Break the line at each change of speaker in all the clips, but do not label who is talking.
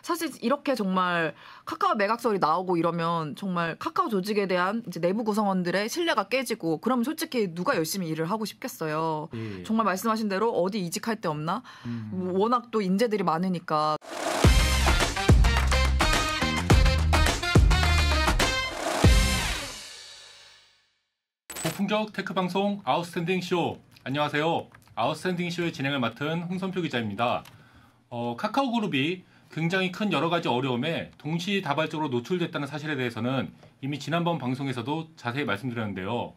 사실 이렇게 정말 카카오 매각설이 나오고 이러면 정말 카카오 조직에 대한 이제 내부 구성원들의 신뢰가 깨지고 그러면 솔직히 누가 열심히 일을 하고 싶겠어요. 정말 말씀하신 대로 어디 이직할 데 없나? 워낙 또 인재들이 많으니까.
고품격 테크 방송 아웃스탠딩 쇼. 안녕하세요. 아웃스탠딩 쇼의 진행을 맡은 홍선표 기자입니다. 카카오 그룹이 굉장히 큰 여러 가지 어려움에 동시다발적으로 노출됐다는 사실에 대해서는 이미 지난번 방송에서도 자세히 말씀드렸는데요.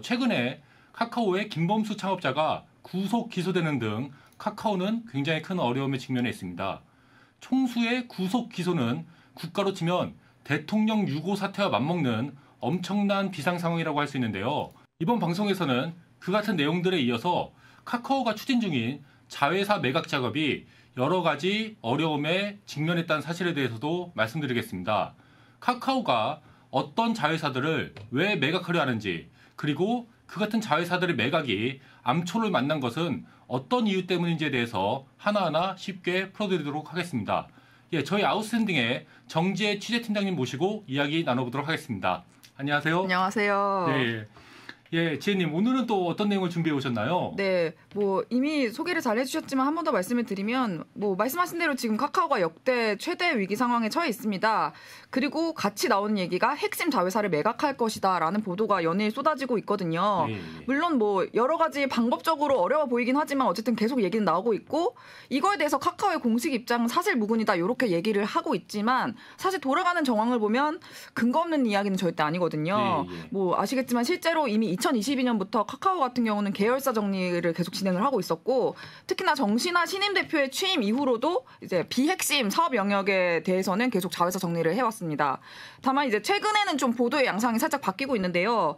최근에 카카오의 김범수 창업자가 구속 기소되는 등 카카오는 굉장히 큰 어려움에 직면해 있습니다. 총수의 구속 기소는 국가로 치면 대통령 유고 사태와 맞먹는 엄청난 비상 상황이라고 할 수 있는데요. 이번 방송에서는 그 같은 내용들에 이어서 카카오가 추진 중인 자회사 매각 작업이 여러 가지 어려움에 직면했다는 사실에 대해서도 말씀드리겠습니다. 카카오가 어떤 자회사들을 왜 매각하려 하는지, 그리고 그 같은 자회사들의 매각이 암초를 만난 것은 어떤 이유 때문인지에 대해서 하나하나 쉽게 풀어드리도록 하겠습니다. 저희 아웃스탠딩의 정지혜 취재팀장님 모시고 이야기 나눠보도록 하겠습니다. 안녕하세요.
안녕하세요.
네. 지혜님, 오늘은 또 어떤 내용을 준비해 오셨나요?
네, 이미 소개를 잘 해주셨지만 한 번 더 말씀을 드리면, 말씀하신 대로 지금 카카오가 역대 최대 위기 상황에 처해 있습니다. 그리고 같이 나오는 얘기가 핵심 자회사를 매각할 것이다라는 보도가 연일 쏟아지고 있거든요. 물론 여러 가지 방법적으로 어려워 보이긴 하지만 어쨌든 계속 얘기는 나오고 있고, 이거에 대해서 카카오의 공식 입장은 사실 무근이다 이렇게 얘기를 하고 있지만, 사실 돌아가는 정황을 보면 근거 없는 이야기는 절대 아니거든요. 아시겠지만 실제로 이미 2022년부터 카카오 같은 경우는 계열사 정리를 계속 진행을 하고 있었고, 특히나 정신아 신임 대표의 취임 이후로도 이제 비핵심 사업 영역에 대해서는 계속 자회사 정리를 해왔습니다. 다만 이제 최근에는 좀 보도의 양상이 살짝 바뀌고 있는데요.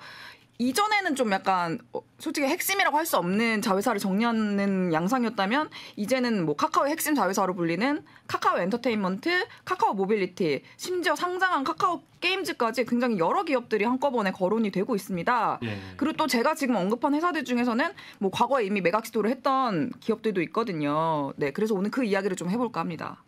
이전에는 좀 약간 솔직히 핵심이라고 할 수 없는 자회사를 정리하는 양상이었다면, 이제는 카카오의 핵심 자회사로 불리는 카카오 엔터테인먼트, 카카오 모빌리티, 심지어 상장한 카카오 게임즈까지 굉장히 여러 기업들이 한꺼번에 거론이 되고 있습니다. 그리고 또 제가 지금 언급한 회사들 중에서는 과거에 이미 매각 시도를 했던 기업들도 있거든요. 네, 그래서 오늘 그 이야기를 좀 해볼까 합니다.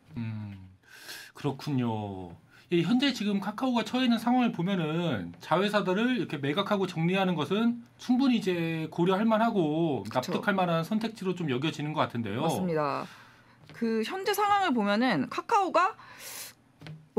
그렇군요. 현재 지금 카카오가 처해 있는 상황을 보면은 자회사들을 이렇게 매각하고 정리하는 것은 충분히 이제 고려할 만하고 납득할 만한 선택지로 좀 여겨지는 것 같은데요.
맞습니다. 그 현재 상황을 보면은 카카오가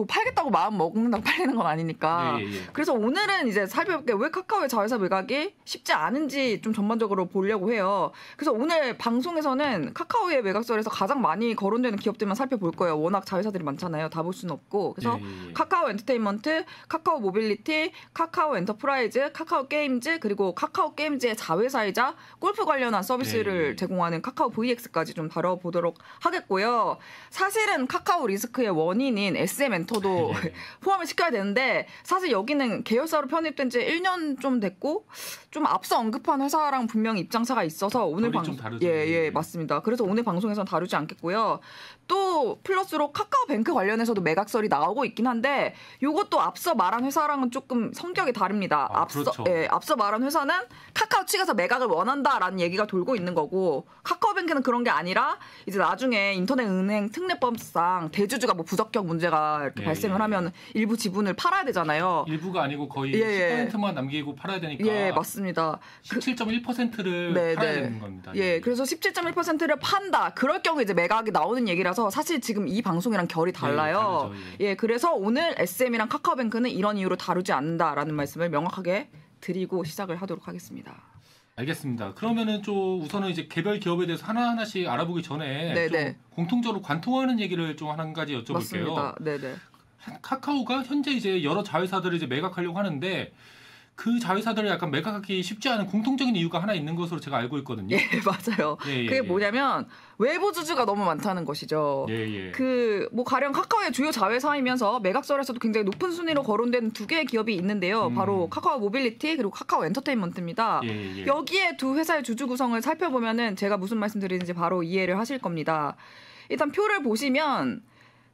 팔겠다고 마음 먹는다고 팔리는 건 아니니까. 그래서 오늘은 이제 살펴볼게요. 왜 카카오의 자회사 매각이 쉽지 않은지 좀 전반적으로 보려고 해요. 그래서 오늘 방송에서는 카카오의 매각설에서 가장 많이 거론되는 기업들만 살펴볼 거예요. 워낙 자회사들이 많잖아요. 다 볼 수는 없고. 그래서 카카오 엔터테인먼트, 카카오 모빌리티, 카카오 엔터프라이즈, 카카오 게임즈, 그리고 카카오 게임즈의 자회사이자 골프 관련한 서비스를 제공하는 카카오 VX까지 좀 다뤄보도록 하겠고요. 사실은 카카오 리스크의 원인인 SM 엔터도 포함을 시켜야 되는데, 사실 여기는 계열사로 편입된 지 1년 좀 됐고 좀 앞서 언급한 회사랑 분명히 입장차가 있어서 오늘
좀 다르죠.
맞습니다. 그래서 오늘 방송에서는 다루지 않겠고요. 또 플러스로 카카오뱅크 관련해서도 매각설이 나오고 있긴 한데, 이것도 앞서 말한 회사랑은 조금 성격이 다릅니다. 앞서 말한 회사는 카카오 측에서 매각을 원한다라는 얘기가 돌고 있는 거고, 카카오뱅크는 그런 게 아니라 이제 나중에 인터넷 은행 특례법상 대주주가 부적격 문제가 이렇게 발생을 하면 일부 지분을 팔아야 되잖아요.
일부가 아니고 거의 10%만 남기고 팔아야 되니까.
맞습니다.
17.1%를 팔아야 되는 겁니다.
그래서 17.1%를 판다. 그럴 경우 이제 매각이 나오는 얘기라서 사실 지금 이 방송이랑 결이 달라요. 그래서 오늘 SM이랑 카카오뱅크는 이런 이유로 다루지 않는다라는 말씀을 명확하게 드리고 시작을 하도록 하겠습니다.
알겠습니다. 그러면은 좀 우선은 이제 개별 기업에 대해서 하나하나씩 알아보기 전에 좀 공통적으로 관통하는 얘기를 좀 한 가지 여쭤볼게요.
맞습니다.
카카오가 현재 이제 여러 자회사들을 이제 매각하려고 하는데, 그 자회사들을 약간 매각하기 쉽지 않은 공통적인 이유가 하나 있는 것으로 제가 알고 있거든요.
맞아요. 그게 뭐냐면 외부 주주가 너무 많다는 것이죠. 가령 카카오의 주요 자회사이면서 매각설에서도 굉장히 높은 순위로 거론된 두 개의 기업이 있는데요. 바로 카카오 모빌리티 그리고 카카오 엔터테인먼트입니다. 여기에 두 회사의 주주 구성을 살펴보면은 제가 무슨 말씀드리는지 바로 이해를 하실 겁니다. 일단 표를 보시면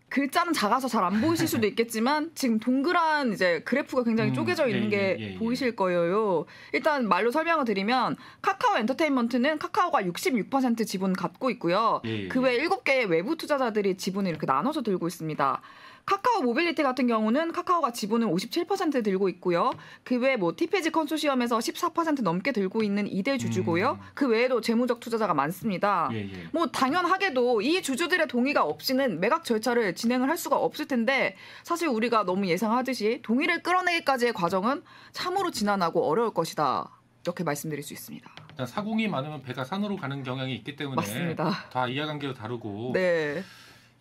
글자는 작아서 잘 안 보이실 수도 있겠지만 지금 동그란 이제 그래프가 굉장히 쪼개져 있는 게 보이실 거예요. 일단 말로 설명을 드리면 카카오 엔터테인먼트는 카카오가 66% 지분 갖고 있고요. 그 외 7개의 외부 투자자들이 지분을 이렇게 나눠서 들고 있습니다. 카카오 모빌리티 같은 경우는 카카오가 지분을 57% 들고 있고요. 그 외에 뭐 TPG 컨소시엄에서 14% 넘게 들고 있는 2대 주주고요. 그 외에도 재무적 투자자가 많습니다. 뭐 당연하게도 이 주주들의 동의가 없이는 매각 절차를 진행을 할 수가 없을 텐데 사실 우리가 너무 예상하듯이 동의를 끌어내기까지의 과정은 참으로 지난하고 어려울 것이다. 이렇게 말씀드릴 수 있습니다.
사공이 많으면 배가 산으로 가는 경향이 있기 때문에
맞습니다.
다 이해관계도 다르고
네.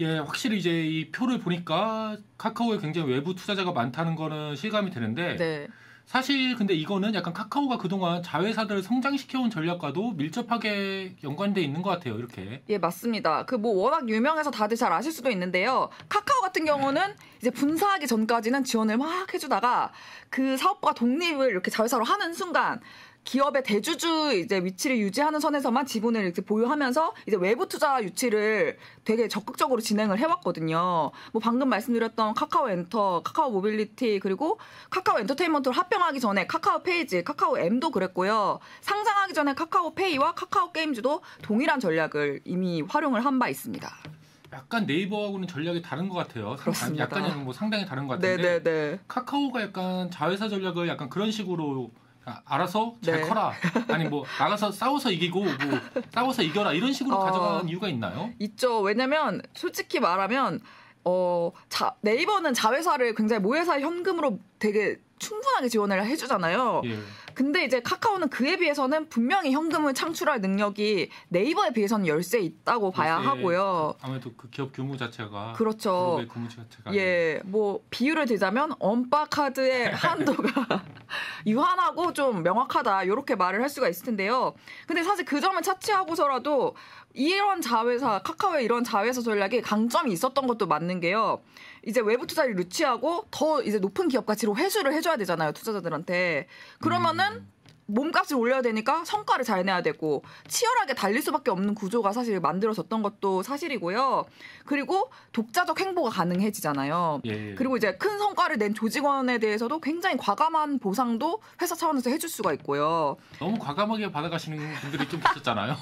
예, 확실히 이제 이 표를 보니까 카카오에 굉장히 외부 투자자가 많다는 거는 실감이 되는데
네.
사실 근데 이거는 약간 카카오가 그동안 자회사들을 성장시켜온 전략과도 밀접하게 연관돼 있는 것 같아요. 이렇게.
예, 맞습니다. 그 뭐 워낙 유명해서 다들 잘 아실 수도 있는데요. 카카오 같은 경우는 이제 분사하기 전까지는 지원을 막 해주다가 그 사업부가 독립을 이렇게 자회사로 하는 순간 기업의 대주주 이제 위치를 유지하는 선에서만 지분을 이렇게 보유하면서 이제 외부 투자 유치를 되게 적극적으로 진행을 해왔거든요. 뭐 방금 말씀드렸던 카카오 엔터, 카카오 모빌리티 그리고 카카오 엔터테인먼트를 합병하기 전에 카카오 페이지, 카카오 M도 그랬고요. 상장하기 전에 카카오 페이와 카카오 게임즈도 동일한 전략을 이미 활용을 한 바 있습니다.
약간 네이버하고는 전략이 다른 것 같아요.
그렇습니다.
약간은 뭐 상당히 다른 것 같은데
네네네.
카카오가 약간 자회사 전략을 약간 그런 식으로 알아서 잘
네.
커라. 아니 뭐 나가서 싸워서 이기고 뭐 싸워서 이겨라 이런 식으로 가져가는 이유가 있나요?
있죠. 왜냐면 솔직히 말하면 네이버는 자회사를 굉장히 모회사 현금으로 되게 충분하게 지원을 해주잖아요.
예.
근데 이제 카카오는 그에 비해서는 분명히 현금을 창출할 능력이 네이버에 비해서는 열세 있다고 봐야 하고요.
아무래도 그 기업 규모 자체가
그렇죠.
그룹의 규모 자체가
예, 뭐 비율을 들자면 언바 카드의 한도가 유한하고 좀 명확하다 이렇게 말을 할 수가 있을 텐데요. 근데 사실 그 점을 차치하고서라도 이런 자회사 카카오의 이런 자회사 전략이 강점이 있었던 것도 맞는 게요. 이제 외부 투자를 유치하고 더 이제 높은 기업 가치로 회수를 해줘야 되잖아요, 투자자들한테. 그러면은 몸값을 올려야 되니까 성과를 잘 내야 되고 치열하게 달릴 수밖에 없는 구조가 사실 만들어졌던 것도 사실이고요. 그리고 독자적 행보가 가능해지잖아요.
예.
그리고 이제 큰 성과를 낸 조직원에 대해서도 굉장히 과감한 보상도 회사 차원에서 해줄 수가 있고요.
너무 과감하게 받아가시는 분들이 좀 있었잖아요.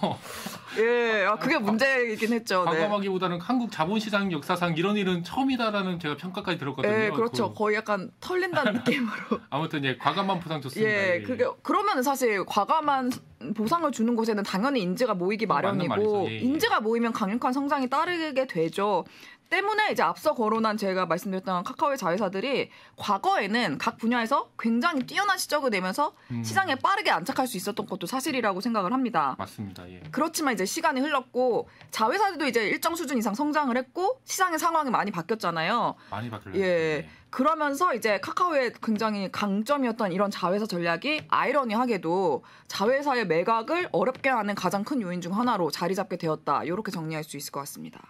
예, 그게 문제이긴 했죠.
과감하기보다는 한국 자본시장 역사상 이런 일은 처음이다라는 제가 평가까지 들었거든요.
예, 그렇죠. 거의 약간 털린다는 느낌으로.
아무튼 예, 과감한 보상 좋습니다.
예, 그러면 사실 과감한 보상을 주는 곳에는 당연히 인재가 모이기 마련이고 인재가 모이면 강력한 성장이 따르게 되죠. 때문에 이제 앞서 거론한 제가 말씀드렸던 카카오의 자회사들이 과거에는 각 분야에서 굉장히 뛰어난 실적을 내면서 시장에 빠르게 안착할 수 있었던 것도 사실이라고 생각을 합니다.
맞습니다. 예.
그렇지만 이제 시간이 흘렀고 자회사들도 이제 일정 수준 이상 성장을 했고 시장의 상황이 많이 바뀌었잖아요.
많이 바뀌었죠.
예. 그러면서 이제 카카오의 굉장히 강점이었던 이런 자회사 전략이 아이러니하게도 자회사의 매각을 어렵게 하는 가장 큰 요인 중 하나로 자리 잡게 되었다. 이렇게 정리할 수 있을 것 같습니다.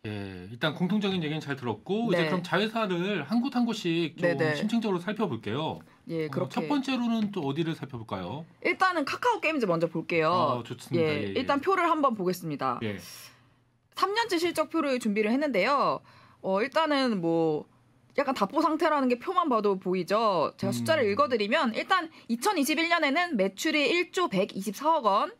예, 일단 공통적인 얘기는 잘 들었고
네.
이제 그럼 자회사를 한 곳 한 곳씩 좀
네네.
심층적으로 살펴볼게요.
예, 그렇게.
첫 번째로는 또 어디를 살펴볼까요?
일단은 카카오 게임즈 먼저 볼게요.
좋습니다.
예, 일단 표를 한번 보겠습니다.
예.
3년치 실적표를 준비를 했는데요. 일단은 뭐 약간 답보 상태라는 게 표만 봐도 보이죠. 제가 숫자를 읽어드리면 일단 2021년에는 매출이 1조 124억 원,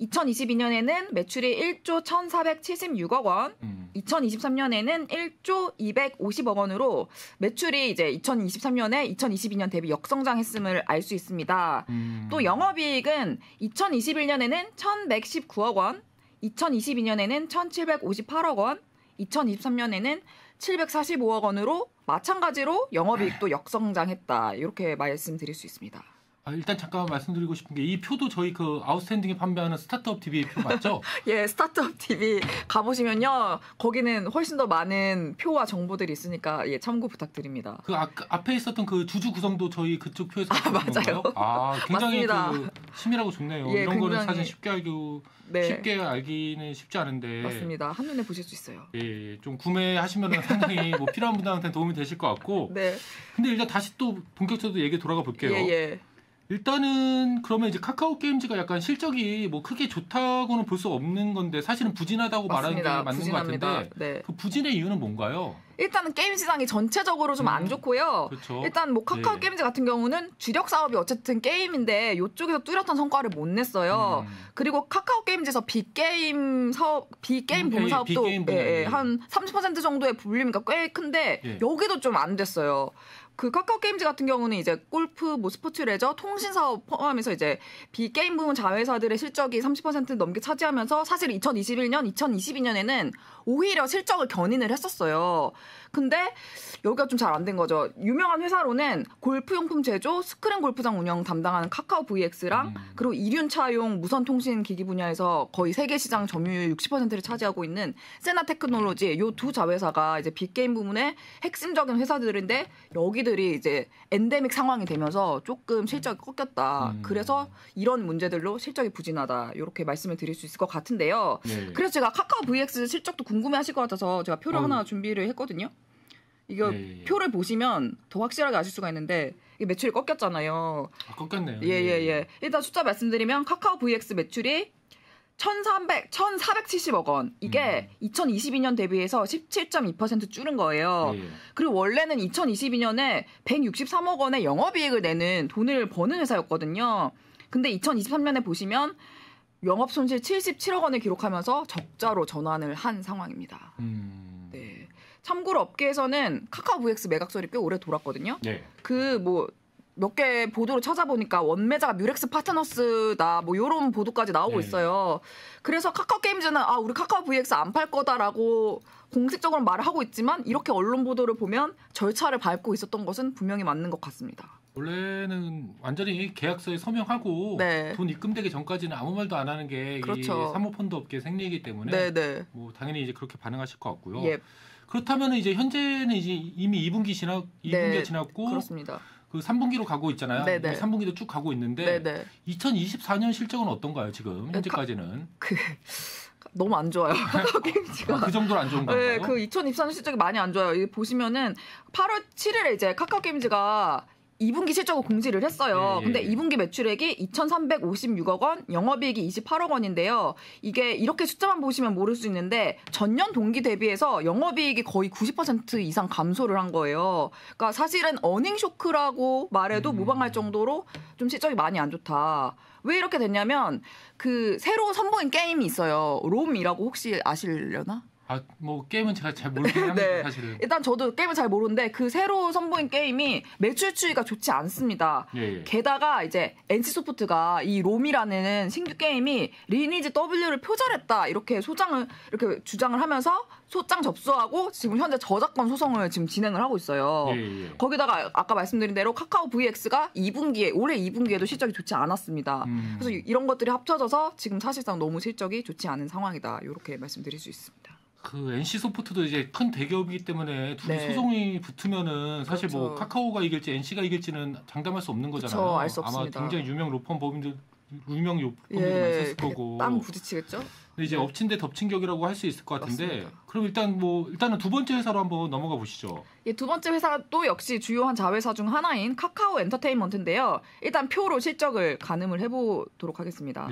2022년에는 매출이 1조 1,476억 원, 2023년에는 1조 250억 원으로 매출이 이제 2023년에 2022년 대비 역성장했음을 알 수 있습니다. 또 영업이익은 2021년에는 1,119억 원, 2022년에는 1,758억 원, 2023년에는 745억 원으로 마찬가지로 영업이익도 역성장했다. 이렇게 말씀드릴 수 있습니다.
일단 잠깐 말씀드리고 싶은 게 이 표도 저희 그 아웃스탠딩에 판매하는 스타트업 TV 표 맞죠?
예, 스타트업 TV 가보시면요. 거기는 훨씬 더 많은 표와 정보들이 있으니까 예, 참고 부탁드립니다.
그 앞에 있었던 그 주주 구성도 저희 그쪽 표에서
맞아요.
건가요? 굉장히
맞습니다.
심이라고 좋네요.
예,
이런 거는
굉장히...
사실 쉽게 알기는 쉽지 않은데.
맞습니다. 한눈에 보실 수 있어요.
예, 좀 구매하시면 상당히 뭐 필요한 분들한테 도움이 되실 것 같고.
네.
근데 일단 다시 또 본격적으로 얘기 돌아가 볼게요.
예.
일단은 그러면 이제 카카오 게임즈가 약간 실적이 뭐 크게 좋다고는 볼 수 없는 건데 사실은 부진하다고 말하는 게 맞는 것 같은데
네.
그 부진의 이유는 뭔가요?
일단은 게임 시장이 전체적으로 좀 안 좋고요.
그렇죠.
일단 뭐 카카오 게임즈 같은 경우는 주력 사업이 어쨌든 게임인데 이쪽에서 뚜렷한 성과를 못 냈어요. 그리고 카카오 게임즈에서 빅게임 본 사업도 한 30% 정도의 볼륨이니까 꽤 큰데 여기도 좀 안 됐어요. 그 카카오 게임즈 같은 경우는 이제 골프, 뭐 스포츠 레저, 통신 사업 포함해서 이제 비게임 부문 자회사들의 실적이 30% 넘게 차지하면서 사실 2021년, 2022년에는 오히려 실적을 견인을 했었어요. 근데 여기가 좀 잘 안 된 거죠. 유명한 회사로는 골프용품 제조, 스크린 골프장 운영 담당하는 카카오 VX랑 그리고 이륜차용 무선통신 기기 분야에서 거의 세계 시장 점유율 60%를 차지하고 있는 세나 테크놀로지 요 두 자회사가 이제 빅게임 부문의 핵심적인 회사들인데 여기들이 이제 엔데믹 상황이 되면서 조금 실적이 꺾였다. 그래서 이런 문제들로 실적이 부진하다. 이렇게 말씀을 드릴 수 있을 것 같은데요. 네. 그래서 제가 카카오 VX 실적도 궁금해하실 것 같아서 제가 표를 하나 준비를 했거든요. 이거 표를 보시면 더 확실하게 아실 수가 있는데 이게 매출이 꺾였잖아요.
꺾였네요.
예. 일단 숫자 말씀드리면 카카오 VX 매출이 1,470억 원. 이게 2022년 대비해서 17.2% 줄은 거예요. 그리고 원래는 2022년에 163억 원의 영업이익을 내는 돈을 버는 회사였거든요. 근데 2023년에 보시면 영업 손실 77억 원을 기록하면서 적자로 전환을 한 상황입니다. 네. 참고로 업계에서는 카카오 VX 매각설이 꽤 오래 돌았거든요. 네. 그 뭐 몇 개 보도로 찾아보니까 원매자가 뮤렉스 파트너스다 뭐 이런 보도까지 나오고 있어요. 그래서 카카오 게임즈는 우리 카카오 VX 안 팔 거다라고 공식적으로 말을 하고 있지만 이렇게 언론 보도를 보면 절차를 밟고 있었던 것은 분명히 맞는 것 같습니다.
원래는 완전히 계약서에 서명하고 돈 입금되기 전까지는 아무 말도 안 하는 게 이 사모펀드 업계 생리이기 때문에 뭐 당연히 이제 그렇게 반응하실 것 같고요. 그렇다면 이제 현재는 이제 이미 2분기가 지났고
그렇습니다.
그 3분기로 가고 있잖아요. 3분기도 쭉 가고 있는데 2024년 실적은 어떤가요, 지금 현재까지는?
너무 안 좋아요. 카카오 게임즈가.
그 정도로 안 좋은가요?
네, 그 2024년 실적이 많이 안 좋아요. 이게 보시면은 8월 7일에 이제 카카오 게임즈가 2분기 실적을 공지를 했어요. 근데 2분기 매출액이 2,356억 원, 영업이익이 28억 원인데요. 이게 이렇게 숫자만 보시면 모를 수 있는데 전년 동기 대비해서 영업이익이 거의 90% 이상 감소를 한 거예요. 그러니까 사실은 어닝 쇼크라고 말해도 무방할 정도로 좀 실적이 많이 안 좋다. 왜 이렇게 됐냐면 그 새로 선보인 게임이 있어요. 롬이라고 혹시 아시려나?
뭐 게임은 제가 잘 모르긴 합니다. 사실은.
일단 저도 게임을 잘 모르는데 그 새로 선보인 게임이 매출 추이가 좋지 않습니다. 게다가 이제 NC소프트가 이 롬이라는 신규 게임이 리니지 W를 표절했다 이렇게 주장을 하면서 소장 접수하고 지금 현재 저작권 소송을 지금 진행을 하고 있어요. 거기다가 아까 말씀드린 대로 카카오 VX가 올해 2분기에도 실적이 좋지 않았습니다. 그래서 이런 것들이 합쳐져서 지금 사실상 너무 실적이 좋지 않은 상황이다. 이렇게 말씀드릴 수 있습니다.
그 NC소프트도 이제 큰 대기업이기 때문에 둘이 소송이 붙으면은 사실 뭐 카카오가 이길지 NC가 이길지는 장담할 수 없는 거잖아요.
알 수 없습니다.
아마 굉장히 유명 법인들 많이 썼을 거고.
땅 부딪히겠죠?
근데 이제 엎친 데 덮친 격이라고 할 수 있을 것 같은데. 맞습니다. 그럼 일단은 두 번째 회사로 한번 넘어가 보시죠.
두 번째 회사도 역시 주요한 자회사 중 하나인 카카오 엔터테인먼트인데요. 일단 표로 실적을 가늠을 해보도록 하겠습니다.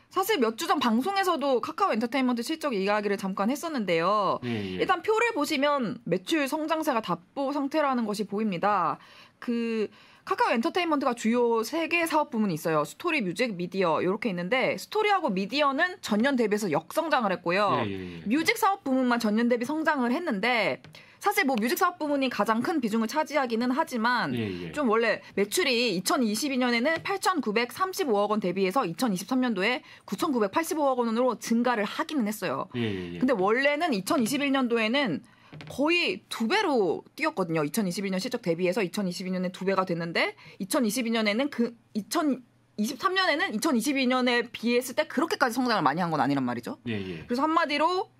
사실 몇 주 전 방송에서도 카카오 엔터테인먼트 실적 이야기를 잠깐 했었는데요. 일단 표를 보시면 매출 성장세가 답보 상태라는 것이 보입니다. 그 카카오 엔터테인먼트가 주요 3개 사업 부문이 있어요. 스토리, 뮤직, 미디어 이렇게 있는데 스토리하고 미디어는 전년 대비해서 역성장을 했고요. 뮤직 사업 부문만 전년 대비 성장을 했는데 사실 뭐 뮤직 사업 부문이 가장 큰 비중을 차지하기는 하지만 좀 원래 매출이 2022년에는 8,935억 원 대비해서 2023년도에 9,985억 원으로 증가를 하기는 했어요. 근데 원래는 2021년도에는 거의 2배로 뛰었거든요. 2021년 실적 대비해서 2022년에 2배가 됐는데 2022년에는 2023년에는 2022년에 비했을 때 그렇게까지 성장을 많이 한 건 아니란 말이죠. 그래서 한마디로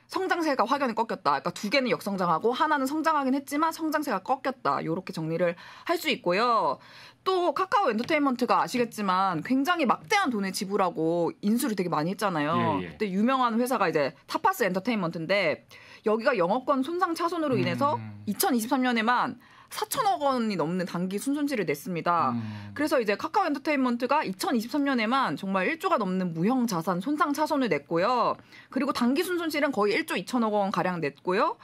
성장세가 확연히 꺾였다. 그러니까 2개는 역성장하고 하나는 성장하긴 했지만 성장세가 꺾였다. 이렇게 정리를 할 수 있고요. 또 카카오 엔터테인먼트가 아시겠지만 굉장히 막대한 돈을 지불하고 인수를 되게 많이 했잖아요. 그때 유명한 회사가 이제 타파스 엔터테인먼트인데 여기가 영업권 손상 차손으로 인해서 2023년에만 4천억 원이 넘는 단기 순손실을 냈습니다. 그래서 이제 카카오 엔터테인먼트가 2023년에만 정말 1조가 넘는 무형 자산 손상 차손을 냈고요. 그리고 단기 순손실은 거의 1조 2천억 원 가량 냈고요.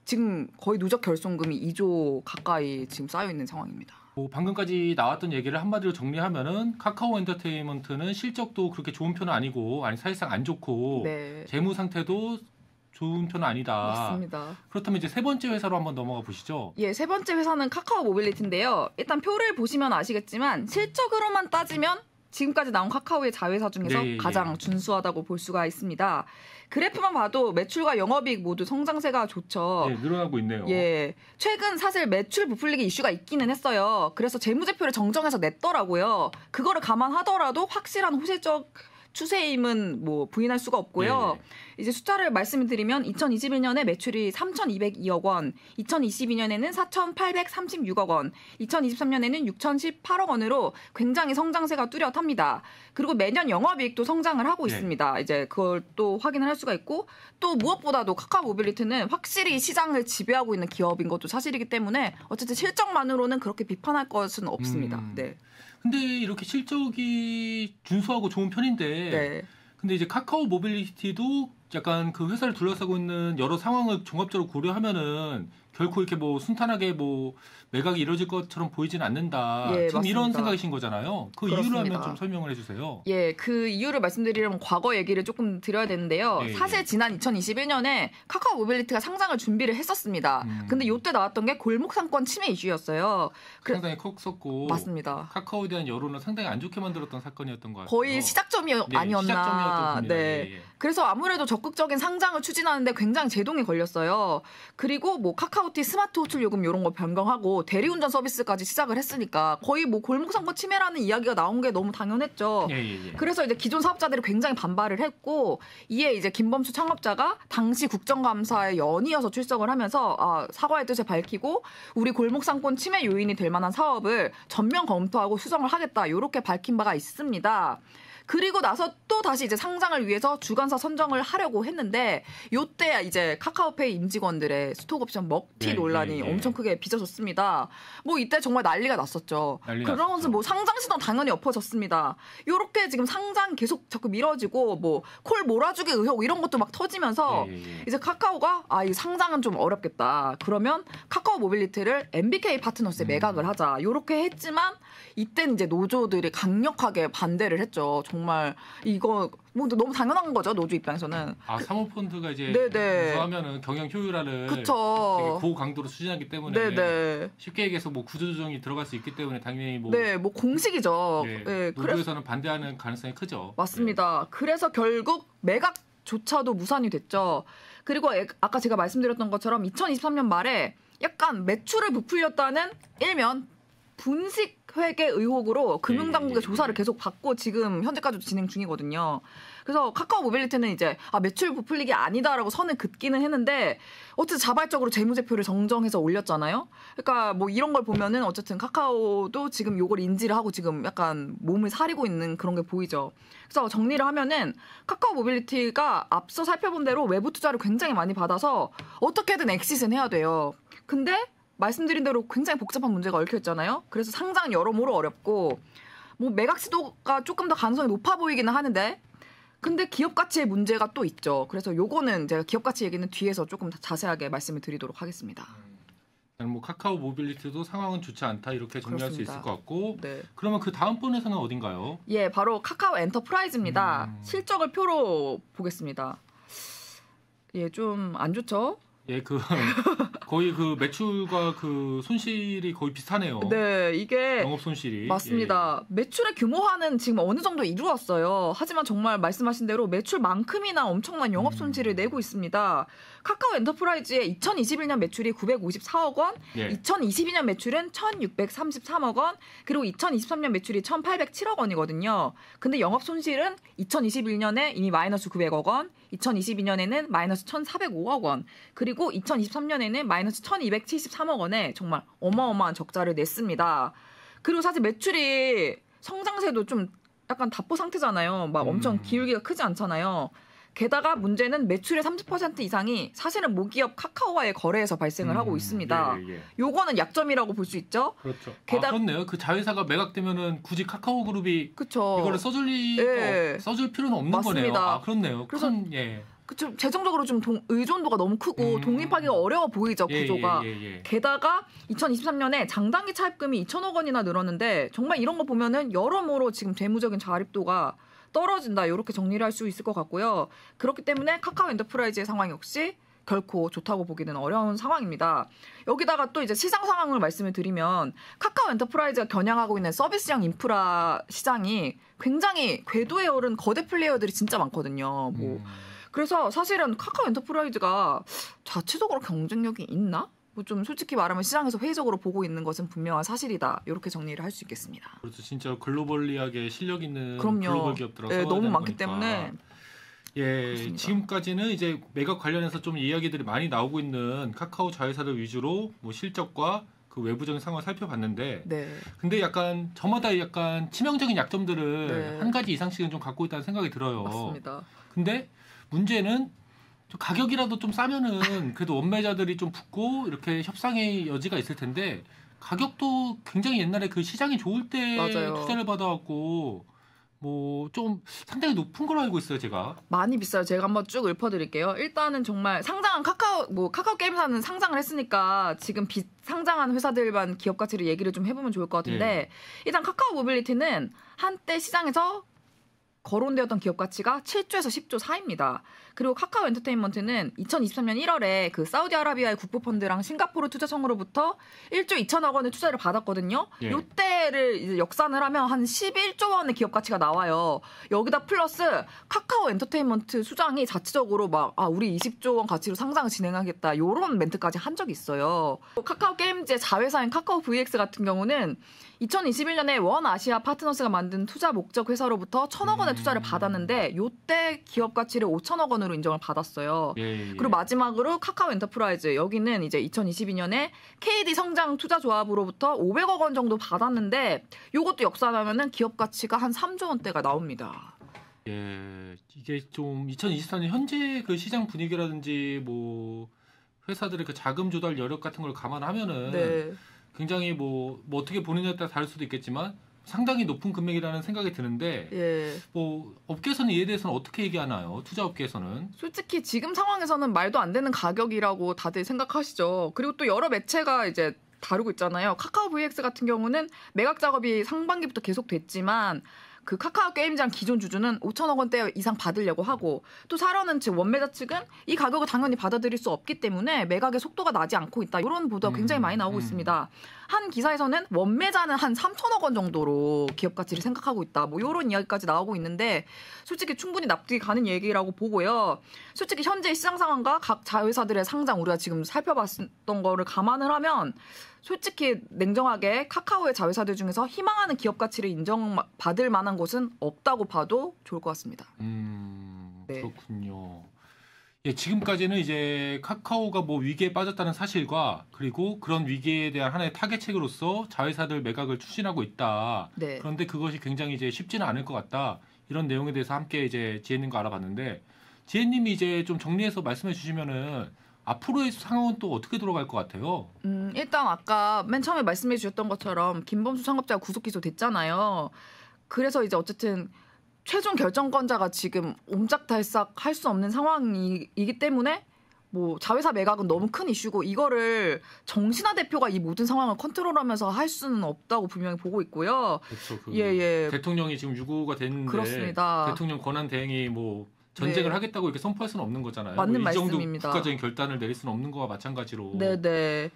지금 거의 누적 결손금이 2조 가까이 지금 쌓여 있는 상황입니다.
방금까지 나왔던 얘기를 한마디로 정리하면은 카카오 엔터테인먼트는 실적도 그렇게 좋은 편은 아니고, 아니 사실상 안 좋고,
네.
재무 상태도 좋은 편은 아니다.
맞습니다.
그렇다면 이제 세 번째 회사로 한번 넘어가 보시죠.
예, 세 번째 회사는 카카오 모빌리티인데요. 일단 표를 보시면 아시겠지만 실적으로만 따지면 지금까지 나온 카카오의 자회사 중에서
네,
가장 준수하다고 볼 수가 있습니다. 그래프만 봐도 매출과 영업이익 모두 성장세가 좋죠.
네, 늘어나고 있네요.
예, 최근 사실 매출 부풀리기 이슈가 있기는 했어요. 그래서 재무제표를 정정해서 냈더라고요. 그거를 감안하더라도 확실한 호실적 추세임은 뭐 부인할 수가 없고요.
네.
이제 숫자를 말씀드리면 2021년에 매출이 3,202억 원, 2022년에는 4,836억 원, 2023년에는 6,018억 원으로 굉장히 성장세가 뚜렷합니다. 그리고 매년 영업이익도 성장을 하고
네.
있습니다. 이제 그걸 또 확인을 할 수가 있고 또 무엇보다도 카카오 모빌리티는 확실히 시장을 지배하고 있는 기업인 것도 사실이기 때문에 어쨌든 실적만으로는 그렇게 비판할 것은 없습니다. 네.
근데 이렇게 실적이 준수하고 좋은 편인데,
네.
근데 이제 카카오 모빌리티도 약간 그 회사를 둘러싸고 있는 여러 상황을 종합적으로 고려하면은 결코 이렇게 뭐 순탄하게 뭐 매각이 이루어질 것처럼 보이진 않는다.
예,
지금 이런
맞습니다.
생각이신 거잖아요. 그
그렇습니다.
이유를 하면 좀 설명을 해주세요.
예, 그 이유를 말씀드리려면 과거 얘기를 조금 드려야 되는데요.
예,
사실
예.
지난 2021년에 카카오 모빌리티가 상장을 준비를 했었습니다. 근데 이때 나왔던 게 골목 상권 침해 이슈였어요.
상당히 컸었고,
맞습니다.
카카오에 대한 여론을 상당히 안 좋게 만들었던 사건이었던 것 같아요.
거의 시작점이
네,
아니었나.
시작점이었던 겁니다.
네.
예, 예.
그래서 아무래도 적극적인 상장을 추진하는데 굉장히 제동이 걸렸어요. 그리고 뭐 카카오티 스마트 호출 요금 이런 거 변경하고 대리운전 서비스까지 시작을 했으니까 거의 뭐 골목 상권 침해라는 이야기가 나온 게 너무 당연했죠.
예, 예, 예.
그래서 이제 기존 사업자들이 굉장히 반발을 했고 이에 이제 김범수 창업자가 당시 국정감사에 연이어서 출석을 하면서 사과의 뜻을 밝히고 우리 골목상권 침해 요인이 될 만한 사업을 전면 검토하고 수정을 하겠다 이렇게 밝힌 바가 있습니다. 그리고 나서 또 다시 이제 상장을 위해서 주관사 선정을 하려고 했는데 요때 이제 카카오페이 임직원들의 스톡옵션 먹튀
예,
논란이
예, 예.
엄청 크게 빚어졌습니다. 뭐 이때 정말 난리가 났었죠. 그러면서 뭐 상장 시도 당연히 엎어졌습니다. 요렇게 지금 상장 계속 자꾸 미뤄지고 뭐 콜 몰아주기 의혹 이런 것도 막 터지면서
예, 예, 예.
이제 카카오가 이 상장은 좀 어렵겠다. 그러면 카카오 모빌리티를 MBK 파트너스에 매각을 하자. 요렇게 했지만 이때는 이제 노조들이 강력하게 반대를 했죠. 정말 이거 뭐 너무 당연한 거죠. 노조 입장에서는.
사모펀드가 이제
네네.
우수하면은 경영 효율화를
그쵸.
되게 고강도로 추진하기 때문에
네네.
쉽게 얘기해서 뭐 구조조정이 들어갈 수 있기 때문에 당연히 뭐,
네, 뭐 공식이죠.
네,
네,
노조에서는 반대하는 가능성이 크죠.
맞습니다. 그래서 결국 매각조차도 무산이 됐죠. 그리고 아까 제가 말씀드렸던 것처럼 2023년 말에 약간 매출을 부풀렸다는 일면 분식 회계 의혹으로 금융당국의 조사를 계속 받고 지금 현재까지도 진행 중이거든요. 그래서 카카오 모빌리티는 이제 매출 부풀리기 아니다라고 선을 긋기는 했는데 어쨌든 자발적으로 재무제표를 정정해서 올렸잖아요. 그러니까 뭐 이런 걸 보면은 어쨌든 카카오도 지금 요걸 인지를 하고 지금 약간 몸을 사리고 있는 그런 게 보이죠. 그래서 정리를 하면은 카카오 모빌리티가 앞서 살펴본 대로 외부 투자를 굉장히 많이 받아서 어떻게든 엑시트는 해야 돼요. 근데 말씀드린 대로 굉장히 복잡한 문제가 얽혀 있잖아요. 그래서 상장은 여러모로 어렵고 뭐 매각 시도가 조금 더 가능성이 높아 보이기는 하는데 근데 기업 가치의 문제가 또 있죠. 그래서 요거는 제가 기업 가치 얘기는 뒤에서 조금 자세하게 말씀을 드리도록 하겠습니다.
뭐 카카오 모빌리티도 상황은 좋지 않다 이렇게 정리할
그렇습니다.
수 있을 것 같고
네.
그러면 그 다음 번 회사는 어딘가요?
예, 바로 카카오 엔터프라이즈입니다. 실적을 표로 보겠습니다. 예, 좀 안 좋죠?
예, 거의 그 매출과 그 손실이 거의 비슷하네요.
네, 이게
영업 손실이.
맞습니다. 매출의 규모화는 지금 어느 정도 이루었어요. 하지만 정말 말씀하신 대로 매출만큼이나 엄청난 영업 손실을 내고 있습니다. 카카오 엔터프라이즈의 2021년 매출이 954억 원,
예.
2022년 매출은 1,633억 원, 그리고 2023년 매출이 1,807억 원이거든요. 근데 영업 손실은 2021년에 이미 마이너스 900억 원, 2022년에는 마이너스 1,405억 원, 그리고 2023년에는 마이너스 1,273억 원에 정말 어마어마한 적자를 냈습니다. 그리고 사실 매출이 성장세도 좀 약간 답보 상태잖아요. 막 엄청 기울기가 크지 않잖아요. 게다가 문제는 매출의 30% 이상이 사실은 모기업 카카오와의 거래에서 발생을 하고 있습니다.
예.
요거는 약점이라고 볼 수 있죠.
그렇죠.
게다가
그렇네요. 그 자회사가 매각되면은 굳이 카카오 그룹이
그쵸.
이거를 써줄 필요는 없는
맞습니다.
거네요. 그렇네요.
그래서
예.
그쵸. 재정적으로 좀 의존도가 너무 크고 독립하기가 어려워 보이죠, 구조가. 게다가 2023년에 장단기 차입금이 2천억 원이나 늘었는데 정말 이런 거 보면은 여러모로 지금 재무적인 자립도가 떨어진다. 이렇게 정리를 할 수 있을 것 같고요. 그렇기 때문에 카카오 엔터프라이즈의 상황 역시 결코 좋다고 보기는 어려운 상황입니다. 여기다가 또 이제 시장 상황을 말씀을 드리면 카카오 엔터프라이즈가 겨냥하고 있는 서비스형 인프라 시장이 굉장히 궤도에 오른 거대 플레이어들이 진짜 많거든요. 그래서 사실은 카카오 엔터프라이즈가 자체적으로 경쟁력이 있나? 뭐 좀 솔직히 말하면 시장에서 회의적으로 보고 있는 것은 분명한 사실이다. 이렇게 정리를 할 수 있겠습니다.
그렇죠. 진짜 글로벌리하게 실력 있는
그럼요.
글로벌 기업들하고
네, 너무 많기
보니까.
때문에.
예,
그렇습니다.
지금까지는 이제 매각 관련해서 좀 이야기들이 많이 나오고 있는 카카오 자회사들 위주로 뭐 실적과 그 외부적인 상황을 살펴봤는데,
네.
근데 약간 저마다 약간 치명적인 약점들을
네.
한 가지 이상씩은 좀 갖고 있다는 생각이 들어요.
맞습니다.
근데 문제는 좀 가격이라도 좀 싸면은 그래도 원매자들이 좀 붙고 이렇게 협상의 여지가 있을 텐데 가격도 굉장히 옛날에 그 시장이 좋을 때
맞아요.
투자를 받아갖고 뭐 좀 상당히 높은 걸로 알고 있어요, 제가.
많이 비싸요. 제가 한번 쭉 읊어드릴게요. 일단은 정말 상장한 카카오 게임사는 상장을 했으니까 지금 상장한 회사들만 기업 가치를 얘기를 좀 해보면 좋을 것 같은데 일단 카카오 모빌리티는 한때 시장에서 거론되었던 기업 가치가 7조에서 10조 사이입니다. 그리고 카카오 엔터테인먼트는 2023년 1월에 그 사우디아라비아의 국부펀드랑 싱가포르 투자청으로부터 1조 2천억 원의 투자를 받았거든요. 요때를 이제 역산을 하면 한 11조 원의 기업 가치가 나와요. 여기다 플러스 카카오 엔터테인먼트 수장이 자체적으로 막 우리 20조 원 가치로 상장을 진행하겠다. 요런 멘트까지 한 적이 있어요. 카카오 게임즈의 자회사인 카카오 VX 같은 경우는 2021년에 원 아시아 파트너스가 만든 투자 목적 회사로부터 1,000억 원의 투자를 받았는데 요때 기업 가치를 5천억 원으로 인정을 받았어요. 그리고 마지막으로 카카오 엔터프라이즈 여기는 이제 2022년에 KD 성장 투자 조합으로부터 500억 원 정도 받았는데 요것도 역산하면은 기업 가치가 한 3조 원대가 나옵니다.
예, 이게 좀 2024년 현재 그 시장 분위기라든지 뭐 회사들의 그 자금 조달 여력 같은 걸 감안하면은
네.
굉장히 뭐 어떻게 보느냐에 따라 다를 수도 있겠지만 상당히 높은 금액이라는 생각이 드는데 뭐 업계에서는 이에 대해서는 어떻게 얘기하나요? 투자 업계에서는
솔직히 지금 상황에서는 말도 안 되는 가격이라고 다들 생각하시죠. 그리고 또 여러 매체가 이제 다루고 있잖아요. 카카오 VX 같은 경우는 매각 작업이 상반기부터 계속됐지만 그 카카오 게임장 기존 주주는 5천억 원대 이상 받으려고 하고 또 사려는 즉 원매자 측은 이 가격을 당연히 받아들일 수 없기 때문에 매각의 속도가 나지 않고 있다. 이런 보도가 굉장히 많이 나오고 있습니다. 한 기사에서는 원매자는 한 3천억 원 정도로 기업 가치를 생각하고 있다. 뭐 이런 이야기까지 나오고 있는데 솔직히 충분히 납득이 가는 얘기라고 보고요. 솔직히 현재 시장 상황과 각 자회사들의 상장 우리가 지금 살펴봤던 거를 감안을 하면 솔직히 냉정하게 카카오의 자회사들 중에서 희망하는 기업 가치를 인정받을 만한 곳은 없다고 봐도 좋을 것 같습니다.
네. 그렇군요. 예, 지금까지는 이제 카카오가 뭐 위기에 빠졌다는 사실과 그리고 그런 위기에 대한 하나의 타겟책으로서 자회사들 매각을 추진하고 있다.
네.
그런데 그것이 굉장히 이제 쉽지는 않을 것 같다. 이런 내용에 대해서 함께 이제 지혜님과 알아봤는데 지혜님이 이제 좀 정리해서 말씀해 주시면은 앞으로의 상황은 또 어떻게 돌아갈 것 같아요?
일단 아까 맨 처음에 말씀해 주셨던 것처럼 김범수 창업자가 구속 기소됐잖아요. 그래서 이제 어쨌든 최종 결정권자가 지금 옴짝달싹 할 수 없는 상황이기 때문에 뭐 자회사 매각은 너무 큰 이슈고 이거를 정신화 대표가 이 모든 상황을 컨트롤하면서 할 수는 없다고 분명히 보고 있고요.
그렇죠. 대통령이 지금 유고가 됐는데
그렇습니다.
대통령 권한 대행이 뭐 전쟁을 하겠다고 이렇게 선포할 수는 없는 거잖아요.
맞는
이 정도
말씀입니다.
국가적인 결단을 내릴 수는 없는 거와 마찬가지로.
네네.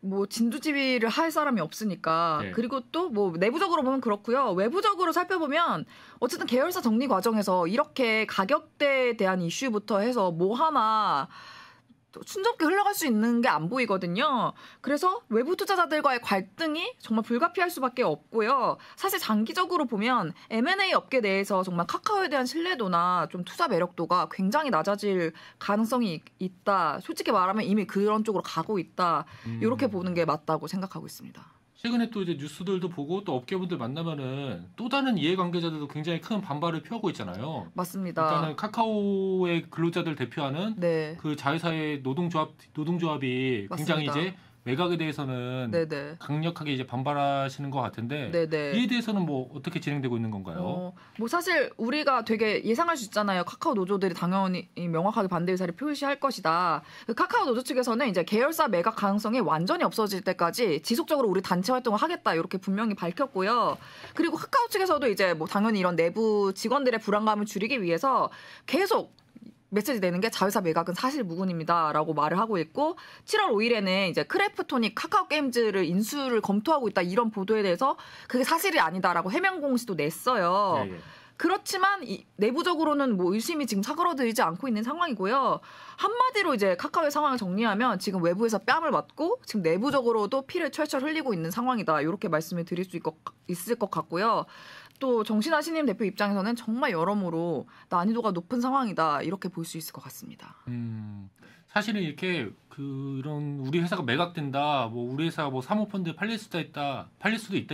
뭐 진두지휘를 할 사람이 없으니까. 그리고 또 뭐 내부적으로 보면 그렇고요. 외부적으로 살펴보면 어쨌든 계열사 정리 과정에서 이렇게 가격대에 대한 이슈부터 해서 뭐 하나 순조롭게 흘러갈 수 있는 게 안 보이거든요. 그래서 외부 투자자들과의 갈등이 정말 불가피할 수밖에 없고요. 사실 장기적으로 보면 M&A 업계 내에서 정말 카카오에 대한 신뢰도나 좀 투자 매력도가 굉장히 낮아질 가능성이 있다. 솔직히 말하면 이미 그런 쪽으로 가고 있다. 이렇게 보는 게 맞다고 생각하고 있습니다.
최근에 또 이제 뉴스들도 보고 또 업계분들 만나면은 또 다른 이해관계자들도 굉장히 큰 반발을 표하고 있잖아요.
맞습니다.
일단은 카카오의 근로자들 대표하는 그 자회사의 노동조합이
맞습니다.
굉장히 이제 매각에 대해서는
네네.
강력하게 이제 반발하시는 것 같은데
네네.
이에 대해서는 뭐 어떻게 진행되고 있는 건가요?
뭐 사실 우리가 되게 예상할 수 있잖아요. 카카오 노조들이 당연히 명확하게 반대 의사를 표시할 것이다. 그 카카오 노조 측에서는 이제 계열사 매각 가능성이 완전히 없어질 때까지 지속적으로 우리 단체 활동을 하겠다 이렇게 분명히 밝혔고요. 그리고 카카오 측에서도 이제 뭐 당연히 이런 내부 직원들의 불안감을 줄이기 위해서 계속 메시지 내는 게 자회사 매각은 사실 무근입니다라고 말을 하고 있고 7월 5일에는 이제 크래프톤이 카카오 게임즈를 인수를 검토하고 있다 이런 보도에 대해서 그게 사실이 아니다라고 해명 공시도 냈어요.
예, 예.
그렇지만 내부적으로는 뭐 의심이 지금 사그러들지 않고 있는 상황이고요. 한마디로 이제 카카오의 상황을 정리하면 지금 외부에서 뺨을 맞고 지금 내부적으로도 피를 철철 흘리고 있는 상황이다. 이렇게 말씀을 드릴 수 있을 것 같고요. 또 정신아 신임 대표 입장에서는 정말 여러모로 난이도가 높은 상황이다. 이렇게 볼 수 있을 것 같습니다.
사실은 이렇게 이런 우리 회사가 매각된다, 뭐 우리 회사가 뭐 사모펀드 팔릴 수도 있다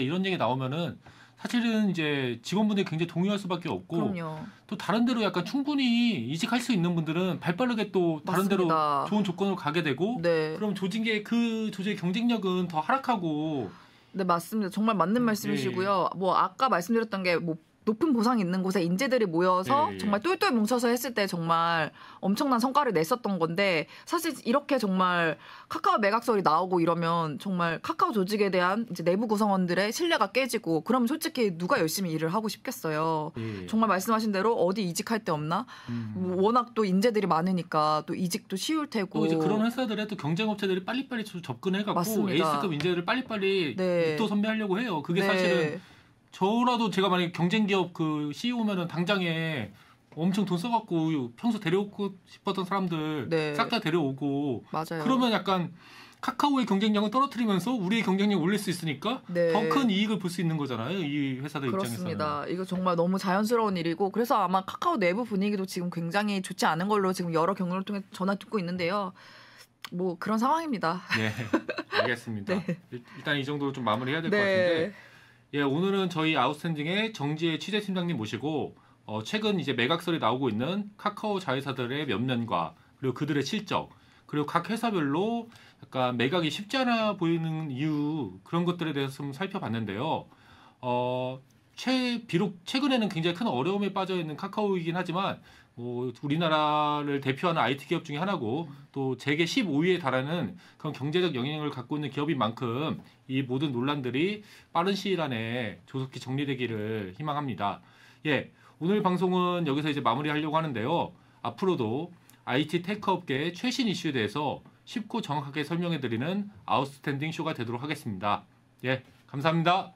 이런 얘기 나오면은 사실은 이제 직원분들이 굉장히 동요할 수밖에 없고
그럼요.
또 다른 데로 약간 충분히 이직할 수 있는 분들은 발빠르게 또 다른
맞습니다.
데로 좋은 조건으로 가게 되고
네.
그럼 그 조직의 경쟁력은 더 하락하고
네, 맞습니다. 정말 맞는 말씀이시고요. 뭐 아까 말씀드렸던 게 뭐 높은 보상이 있는 곳에 인재들이 모여서
예.
정말 똘똘 뭉쳐서 했을 때 정말 엄청난 성과를 냈었던 건데 사실 이렇게 정말 카카오 매각설이 나오고 이러면 정말 카카오 조직에 대한 이제 내부 구성원들의 신뢰가 깨지고 그러면 솔직히 누가 열심히 일을 하고 싶겠어요.
예.
정말 말씀하신 대로 어디 이직할 데 없나? 워낙 또 인재들이 많으니까 또 이직도 쉬울 테고.
또 이제 그런 회사들에 또 경쟁업체들이 빨리빨리 접근해갖고
맞습니다.
에이스급 인재를 빨리빨리
네.
입도 선배하려고 해요. 그게
네.
사실은 저라도 제가 만약에 경쟁기업 그 CEO면은 당장에 엄청 돈 써갖고 평소 데려오고 싶었던 사람들
네.
싹 다 데려오고
맞아요.
그러면 약간 카카오의 경쟁력을 떨어뜨리면서 우리의 경쟁력 올릴 수 있으니까
네.
더 큰 이익을 볼 수 있는 거잖아요. 이 회사들
그렇습니다.
입장에서는.
이거 정말 너무 자연스러운 일이고 그래서 아마 카카오 내부 분위기도 지금 굉장히 좋지 않은 걸로 지금 여러 경로를 통해 전화 듣고 있는데요. 뭐 그런 상황입니다.
네, 알겠습니다.
네.
일단 이 정도로 좀 마무리해야 될 것 같은데 예, 오늘은 저희 아웃스탠딩의 정지혜 취재팀장님 모시고 최근 이제 매각설이 나오고 있는 카카오 자회사들의 면면과 그리고 그들의 실적 그리고 각 회사별로 약간 매각이 쉽지 않아 보이는 이유 그런 것들에 대해서 좀 살펴봤는데요. 비록 최근에는 굉장히 큰 어려움에 빠져 있는 카카오이긴 하지만 우리나라를 대표하는 IT 기업 중에 하나고 또 세계 15위에 달하는 그런 경제적 영향력을 갖고 있는 기업인 만큼 이 모든 논란들이 빠른 시일 안에 조속히 정리되기를 희망합니다. 예, 오늘 방송은 여기서 이제 마무리하려고 하는데요. 앞으로도 IT 테크 업계의 최신 이슈에 대해서 쉽고 정확하게 설명해드리는 아웃스탠딩 쇼가 되도록 하겠습니다. 예, 감사합니다.